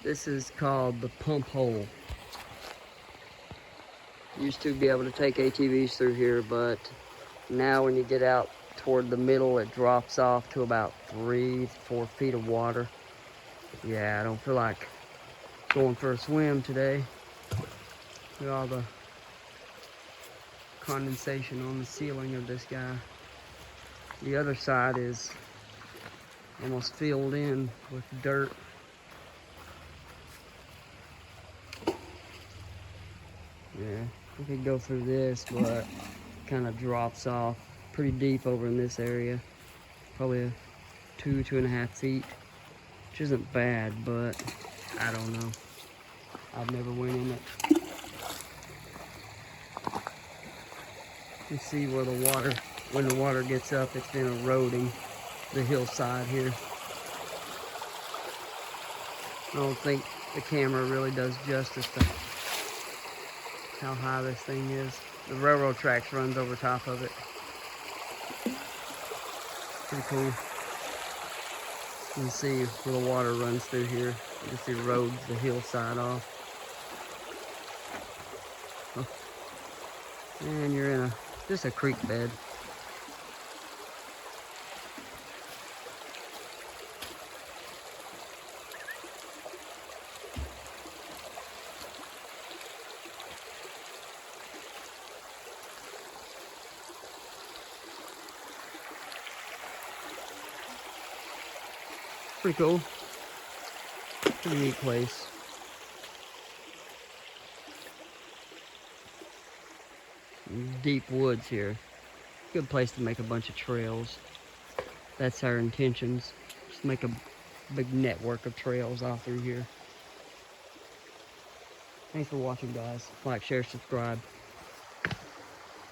This is called the pumphole. Used to be able to take ATVs through here, but now when you get out toward the middle, it drops off to about 3-4 feet of water. Yeah, I don't feel like going for a swim today. Look at all the condensation on the ceiling of this guy. The other side is almost filled in with dirt. Yeah, we could go through this, but kind of drops off pretty deep over in this area. Probably 2.5 feet, which isn't bad, but I don't know. I've never went in it. You see where the water, when the water gets up, it's been eroding the hillside here. I don't think the camera really does justice to how high this thing is. The railroad tracks runs over top of it. Pretty cool. You can see where the water runs through here. It just erodes the hillside off. Oh. And you're in just a creek bed. Pretty cool. Pretty neat place. Deep woods here. Good place to make a bunch of trails. That's our intentions. Just make a big network of trails all through here. Thanks for watching, guys. Like, share, subscribe.